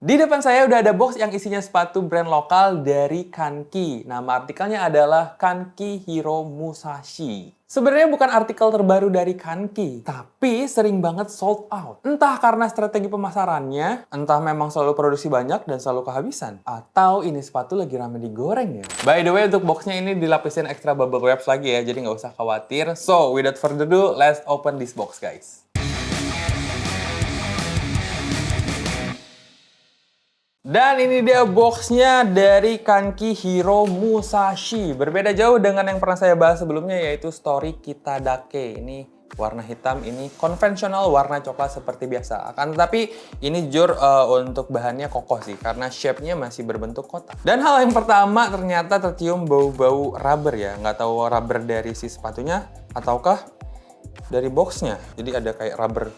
Di depan saya udah ada box yang isinya sepatu brand lokal dari Kanki. Nama artikelnya adalah Kanki Hiro Musashi. Sebenarnya bukan artikel terbaru dari Kanki, tapi sering banget sold out. Entah karena strategi pemasarannya, entah memang selalu produksi banyak dan selalu kehabisan, atau ini sepatu lagi rame digoreng ya. By the way, untuk boxnya ini dilapisin extra bubble wraps lagi ya, jadi nggak usah khawatir. So, without further ado, let's open this box guys. Dan ini dia boxnya dari Kanki Hiro Musashi. Berbeda jauh dengan yang pernah saya bahas sebelumnya, yaitu Story Kitadake. Ini warna hitam, ini konvensional warna coklat seperti biasa. Akan tetapi ini jujur untuk bahannya kokoh sih, karena shape-nya masih berbentuk kotak. Dan hal yang pertama, ternyata tercium bau-bau rubber ya. Nggak tahu rubber dari si sepatunya, ataukah dari boxnya. Jadi ada kayak rubber,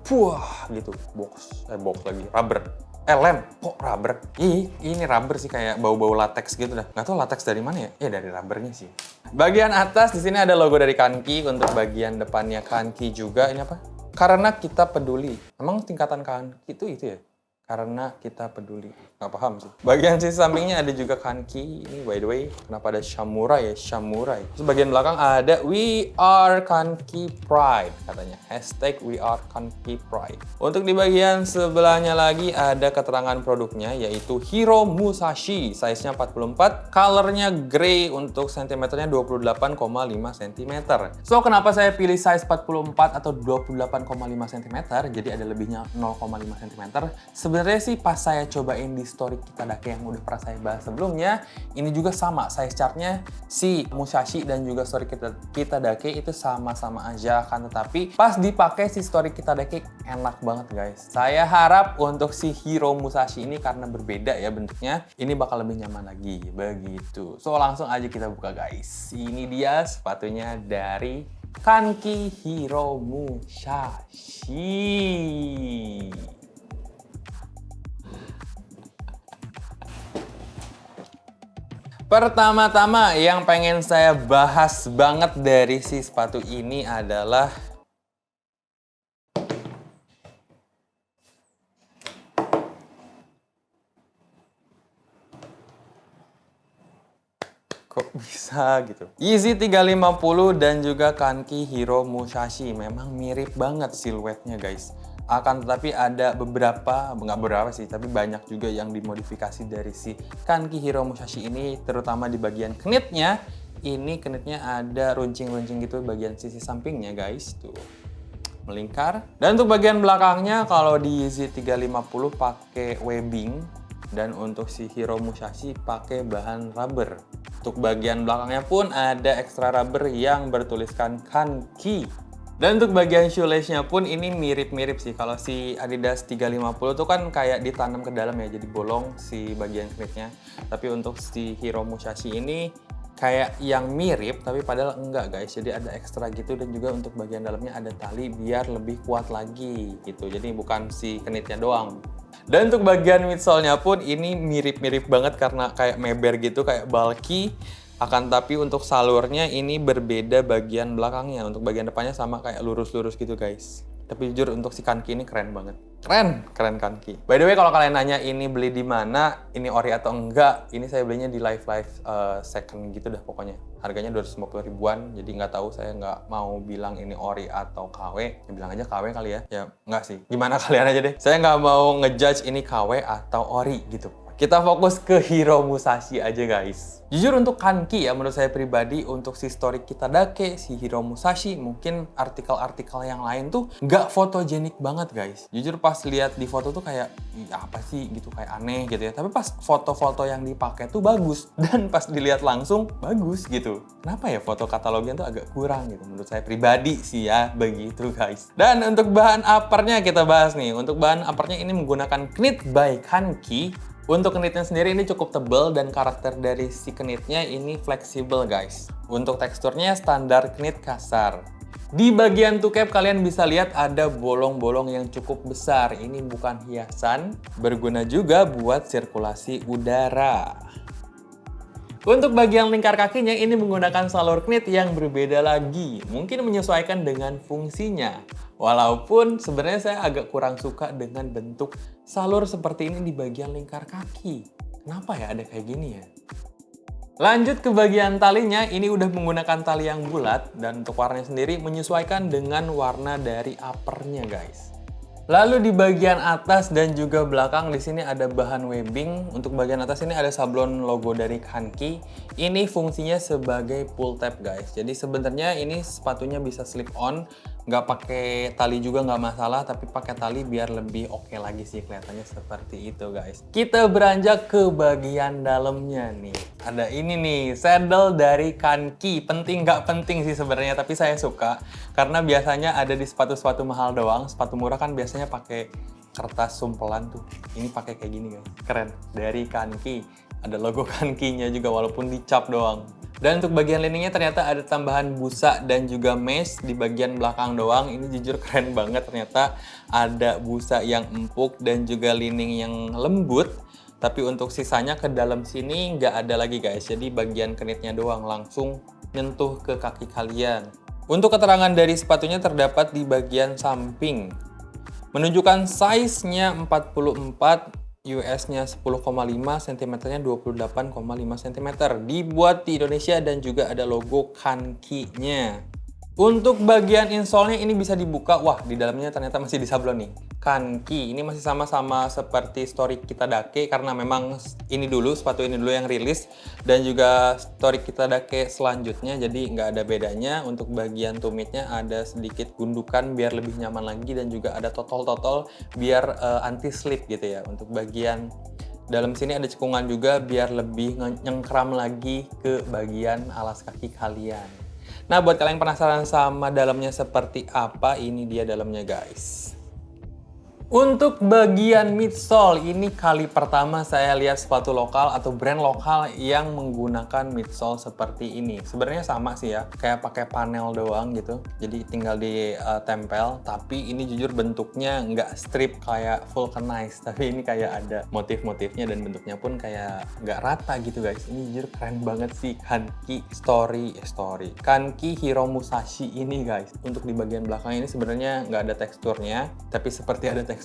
wah gitu, box lagi, rubber. Lem, kok rubber? Ini rubber sih, kayak bau-bau latex gitu dah. Nggak tahu latex dari mana ya? Ya dari rubbernya sih. Bagian atas di sini ada logo dari Kanki, untuk bagian depannya Kanki juga. Ini apa? Karena kita peduli. Emang tingkatan Kanki itu ya? Karena kita peduli. Nggak paham sih. Bagian sisi sampingnya ada juga Kanki. Ini by the way, kenapa ada samurai ya? Samurai. Terus bagian belakang ada We Are Kanki Pride katanya. Hashtag We Are Kanki Pride. Untuk di bagian sebelahnya lagi ada keterangan produknya, yaitu Hiro Musashi. Size-nya 44. Colornya grey, untuk sentimeternya 28,5 cm. So, kenapa saya pilih size 44 atau 28,5 cm? Jadi ada lebihnya 0,5 cm. Sebenarnya sih pas saya cobain di story Kitadake yang udah pernah saya bahas sebelumnya, ini juga sama, size chartnya si Musashi dan juga story Kitadake itu sama-sama aja kan, tetapi pas dipakai si story Kitadake enak banget guys. Saya harap untuk si Hiro Musashi ini, karena berbeda ya bentuknya, ini bakal lebih nyaman lagi begitu. So langsung aja kita buka guys. Ini dia sepatunya dari Kanki Hiro Musashi. Pertama-tama yang pengen saya bahas banget dari si sepatu ini adalah kok bisa gitu. Yeezy 350 dan juga Kanki Hiro Musashi memang mirip banget siluetnya guys. Akan tetapi ada beberapa, nggak beberapa sih, tapi banyak juga yang dimodifikasi dari si Kanki Hiro Musashi ini, terutama di bagian knitnya. Ini knitnya ada runcing-runcing gitu bagian sisi sampingnya guys, tuh melingkar. Dan untuk bagian belakangnya, kalau di Yeezy 350 pakai webbing, dan untuk si Hiro Musashi pakai bahan rubber. Untuk bagian belakangnya pun ada ekstra rubber yang bertuliskan Kanki. Dan untuk bagian shoelace-nya pun ini mirip-mirip sih. Kalau si Adidas 350 tuh kan kayak ditanam ke dalam ya, jadi bolong si bagian knitnya. Tapi untuk si Hiro Musashi ini kayak yang mirip, tapi padahal enggak guys. Jadi ada ekstra gitu, dan juga untuk bagian dalamnya ada tali biar lebih kuat lagi gitu. Jadi bukan si knitnya doang. Dan untuk bagian midsole-nya pun ini mirip-mirip banget karena kayak meber gitu, kayak bulky. Akan tapi untuk salurnya ini berbeda bagian belakangnya. Untuk bagian depannya sama kayak lurus-lurus gitu guys. Tapi jujur untuk si Kanki ini keren banget. Keren Kanki. By the way, kalau kalian nanya ini beli di mana, ini ori atau enggak, ini saya belinya di Live second gitu dah pokoknya. Harganya 250 ribuan, jadi nggak tahu, saya nggak mau bilang ini ori atau KW. Ya bilang aja KW kali ya. Ya nggak sih. Gimana kalian aja deh. Saya nggak mau ngejudge ini KW atau ori gitu. Kita fokus ke Hiro Musashi aja guys. Jujur untuk Kanki ya, menurut saya pribadi, untuk si story Kitadake, si Hiro Musashi, mungkin artikel-artikel yang lain tuh nggak fotogenik banget guys. Jujur pas lihat di foto tuh kayak, apa sih gitu, kayak aneh gitu ya. Tapi pas foto-foto yang dipakai tuh bagus, dan pas dilihat langsung bagus gitu. Kenapa ya foto katalognya tuh agak kurang gitu, menurut saya pribadi sih ya, begitu guys. Dan untuk bahan uppernya kita bahas nih. Untuk bahan uppernya ini menggunakan knit by Kanki. Untuk knitnya sendiri ini cukup tebal, dan karakter dari si knitnya ini fleksibel guys. Untuk teksturnya standar knit kasar. Di bagian toe cap kalian bisa lihat ada bolong-bolong yang cukup besar. Ini bukan hiasan, berguna juga buat sirkulasi udara. Untuk bagian lingkar kakinya ini menggunakan salur knit yang berbeda lagi. Mungkin menyesuaikan dengan fungsinya. Walaupun sebenarnya saya agak kurang suka dengan bentuk salur seperti ini di bagian lingkar kaki. Kenapa ya ada kayak gini ya? Lanjut ke bagian talinya, ini udah menggunakan tali yang bulat dan untuk warnanya sendiri menyesuaikan dengan warna dari uppernya guys. Lalu di bagian atas dan juga belakang di sini ada bahan webbing. Untuk bagian atas ini ada sablon logo dari Kanki. Ini fungsinya sebagai pull tab guys. Jadi sebenarnya ini sepatunya bisa slip on, nggak pakai tali juga nggak masalah, tapi pakai tali biar lebih oke lagi sih kelihatannya seperti itu guys. Kita beranjak ke bagian dalamnya nih. Ada ini nih, saddle dari Kanki. Penting nggak penting sih sebenarnya, tapi saya suka karena biasanya ada di sepatu-sepatu mahal doang. Sepatu murah kan biasanya pakai kertas sumpelan tuh. Ini pakai kayak gini guys. Keren. Dari Kanki. Ada logo Kankinya juga walaupun dicap doang. Dan untuk bagian liningnya ternyata ada tambahan busa dan juga mesh di bagian belakang doang. Ini jujur keren banget, ternyata ada busa yang empuk dan juga lining yang lembut. Tapi untuk sisanya ke dalam sini nggak ada lagi guys. Jadi bagian knitnya doang langsung nyentuh ke kaki kalian. Untuk keterangan dari sepatunya terdapat di bagian samping. Menunjukkan size-nya 44, US-nya 10,5, cm-nya 28,5 cm. Dibuat di Indonesia dan juga ada logo Kanki-nya. Untuk bagian insole-nya ini bisa dibuka. Wah, di dalamnya ternyata masih disablon nih. Kanki, ini masih sama-sama seperti Story Kitadake karena memang ini dulu, sepatu ini dulu yang rilis. Dan juga Story Kitadake selanjutnya, jadi nggak ada bedanya. Untuk bagian tumitnya ada sedikit gundukan biar lebih nyaman lagi. Dan juga ada totol-totol biar anti-slip gitu ya. Untuk bagian dalam sini ada cekungan juga biar lebih nyengkram lagi ke bagian alas kaki kalian. Nah, buat kalian yang penasaran sama dalamnya seperti apa, ini dia dalamnya guys. Untuk bagian midsole, ini kali pertama saya lihat sepatu lokal atau brand lokal yang menggunakan midsole seperti ini. Sebenarnya sama sih ya, kayak pakai panel doang gitu. Jadi tinggal ditempel, tapi ini jujur bentuknya nggak strip kayak vulcanize. Tapi ini kayak ada motif-motifnya dan bentuknya pun kayak nggak rata gitu guys. Ini jujur keren banget sih Kanki Kanki Hiro Musashi ini guys. Untuk di bagian belakang ini sebenarnya nggak ada teksturnya, tapi seperti ada teksturnya.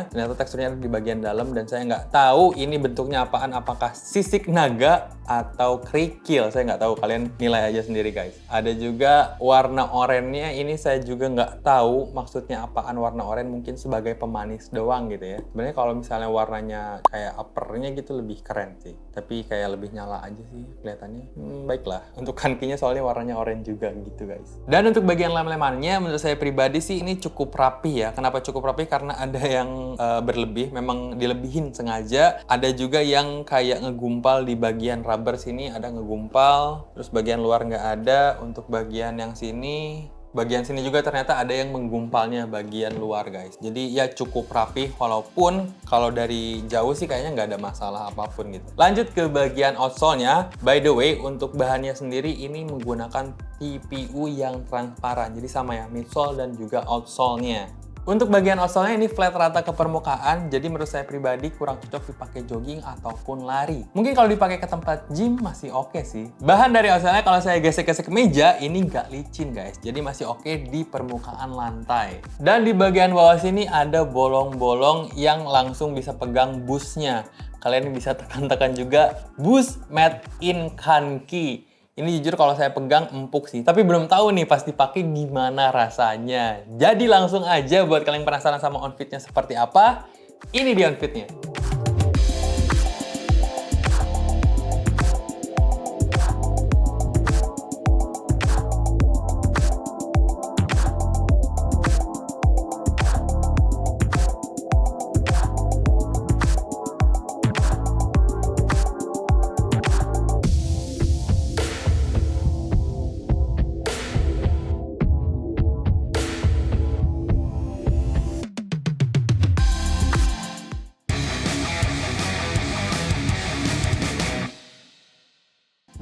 Ternyata teksturnya ada di bagian dalam dan saya nggak tahu ini bentuknya apaan, apakah sisik naga atau kerikil, saya nggak tahu, kalian nilai aja sendiri guys. Ada juga warna oranye, ini saya juga nggak tahu maksudnya apaan warna oranye, mungkin sebagai pemanis doang gitu ya. Sebenarnya kalau misalnya warnanya kayak uppernya gitu lebih keren sih, tapi kayak lebih nyala aja sih kelihatannya. Baiklah, untuk kankinya soalnya warnanya oranye juga gitu guys. Dan untuk bagian lem-lemannya menurut saya pribadi sih ini cukup rapi ya. Kenapa cukup rapi? Karena ada yang berlebih, memang dilebihin sengaja. Ada juga yang kayak ngegumpal di bagian rubber sini, ada ngegumpal. Terus bagian luar nggak ada. Untuk bagian yang sini, bagian sini juga ternyata ada yang menggumpalnya bagian luar guys. Jadi ya cukup rapi, walaupun kalau dari jauh sih kayaknya nggak ada masalah apapun gitu. Lanjut ke bagian outsole-nya. By the way, untuk bahannya sendiri ini menggunakan TPU yang transparan. Jadi sama ya, midsole dan juga outsole-nya. Untuk bagian outsole-nya ini flat rata ke permukaan, jadi menurut saya pribadi kurang cocok dipakai jogging ataupun lari. Mungkin kalau dipakai ke tempat gym masih oke sih. Bahan dari outsole-nya kalau saya gesek-gesek ke meja, ini nggak licin guys, jadi masih oke di permukaan lantai. Dan di bagian bawah sini ada bolong-bolong yang langsung bisa pegang busnya. Kalian bisa tekan-tekan juga, bus made in Kanki. Ini jujur kalau saya pegang empuk sih, tapi belum tahu nih pas dipakai gimana rasanya. Jadi langsung aja buat kalian penasaran sama outfitnya seperti apa, ini dia outfitnya.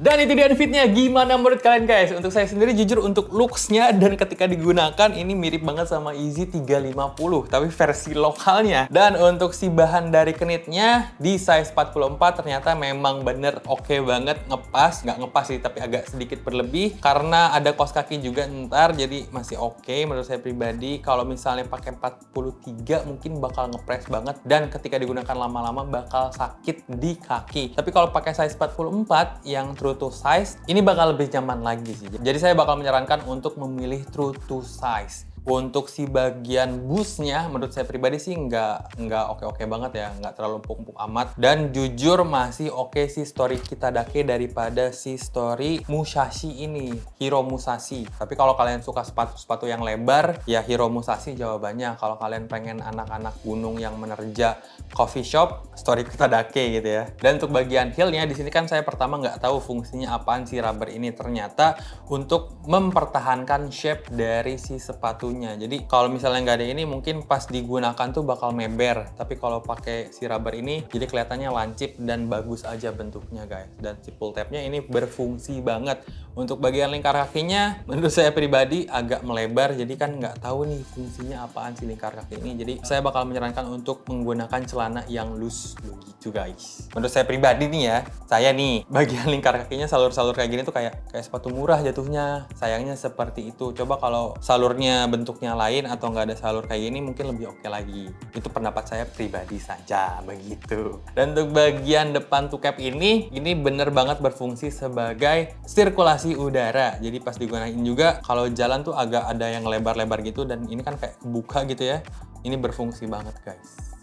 Dan itu dia fitnya. Gimana menurut kalian guys? Untuk saya sendiri jujur untuk looks-nya dan ketika digunakan ini mirip banget sama Yeezy 350 tapi versi lokalnya. Dan untuk si bahan dari knitnya di size 44 ternyata memang bener oke banget, ngepas. Nggak ngepas sih tapi agak sedikit berlebih karena ada kaos kaki juga ntar, jadi masih oke menurut saya pribadi. Kalau misalnya pakai 43 mungkin bakal ngepres banget dan ketika digunakan lama-lama bakal sakit di kaki. Tapi kalau pakai size 44 yang true to size, ini bakal lebih nyaman lagi sih. Jadi saya bakal menyarankan untuk memilih true to size. Untuk si bagian busnya, menurut saya pribadi sih nggak oke-oke banget ya, nggak terlalu empuk-empuk amat. Dan jujur masih oke sih story Kitadake daripada si story Musashi ini, Hiro Musashi. Tapi kalau kalian suka sepatu-sepatu yang lebar, ya Hiro Musashi jawabannya. Kalau kalian pengen anak-anak gunung yang menerja coffee shop, story Kitadake gitu ya. Dan untuk bagian heelnya, di sini kan saya pertama nggak tahu fungsinya apaan si rubber ini. Ternyata untuk mempertahankan shape dari si sepatu. Jadi kalau misalnya nggak ada ini mungkin pas digunakan tuh bakal meber. Tapi kalau pakai si rubber ini jadi kelihatannya lancip dan bagus aja bentuknya guys. Dan si pull tabnya ini berfungsi banget. Untuk bagian lingkar kakinya menurut saya pribadi agak melebar. Jadi kan nggak tahu nih fungsinya apaan si lingkar kaki ini. Jadi saya bakal menyarankan untuk menggunakan celana yang loose begitu guys. Menurut saya pribadi nih ya, saya nih bagian lingkar kakinya salur-salur kayak gini tuh kayak sepatu murah jatuhnya. Sayangnya seperti itu. Coba kalau salurnya bentuknya lain atau nggak ada salur kayak gini mungkin lebih oke lagi. Itu pendapat saya pribadi saja begitu. Dan untuk bagian depan tuh cap ini bener banget berfungsi sebagai sirkulasi udara. Jadi pas digunakan juga kalau jalan tuh agak ada yang lebar-lebar gitu dan ini kan kayak kebuka gitu ya. Ini berfungsi banget guys.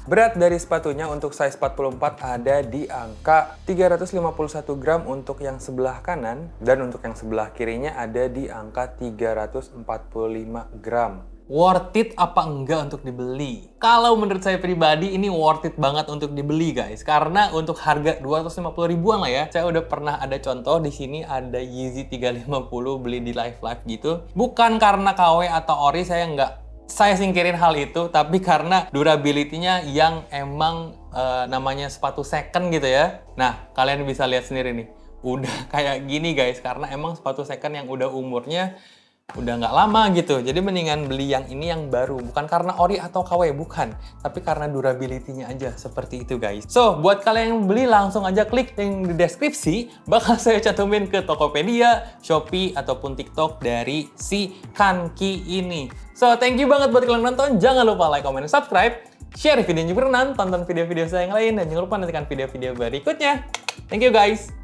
Berat dari sepatunya untuk size 44 ada di angka 351 gram untuk yang sebelah kanan dan untuk yang sebelah kirinya ada di angka 345 gram. Worth it apa enggak untuk dibeli? Kalau menurut saya pribadi ini worth it banget untuk dibeli guys. Karena untuk harga 250 ribuan lah ya. Saya udah pernah ada contoh di sini ada Yeezy 350 beli di Live gitu. Bukan karena KW atau ori saya singkirin hal itu, tapi karena durability-nya yang emang namanya sepatu second gitu ya. Nah, kalian bisa lihat sendiri nih. Udah kayak gini guys, karena emang sepatu second yang udah umurnya udah nggak lama gitu. Jadi mendingan beli yang ini yang baru. Bukan karena ori atau KW, bukan. Tapi karena durability-nya aja. Seperti itu guys. So, buat kalian yang beli langsung aja klik link di deskripsi. Bakal saya cantumin ke Tokopedia, Shopee, ataupun TikTok dari si Kanki ini. So, thank you banget buat kalian nonton. Jangan lupa like, comment, dan subscribe. Share video juga tonton video-video saya yang lain. Dan jangan lupa nantikan video-video berikutnya. Thank you guys.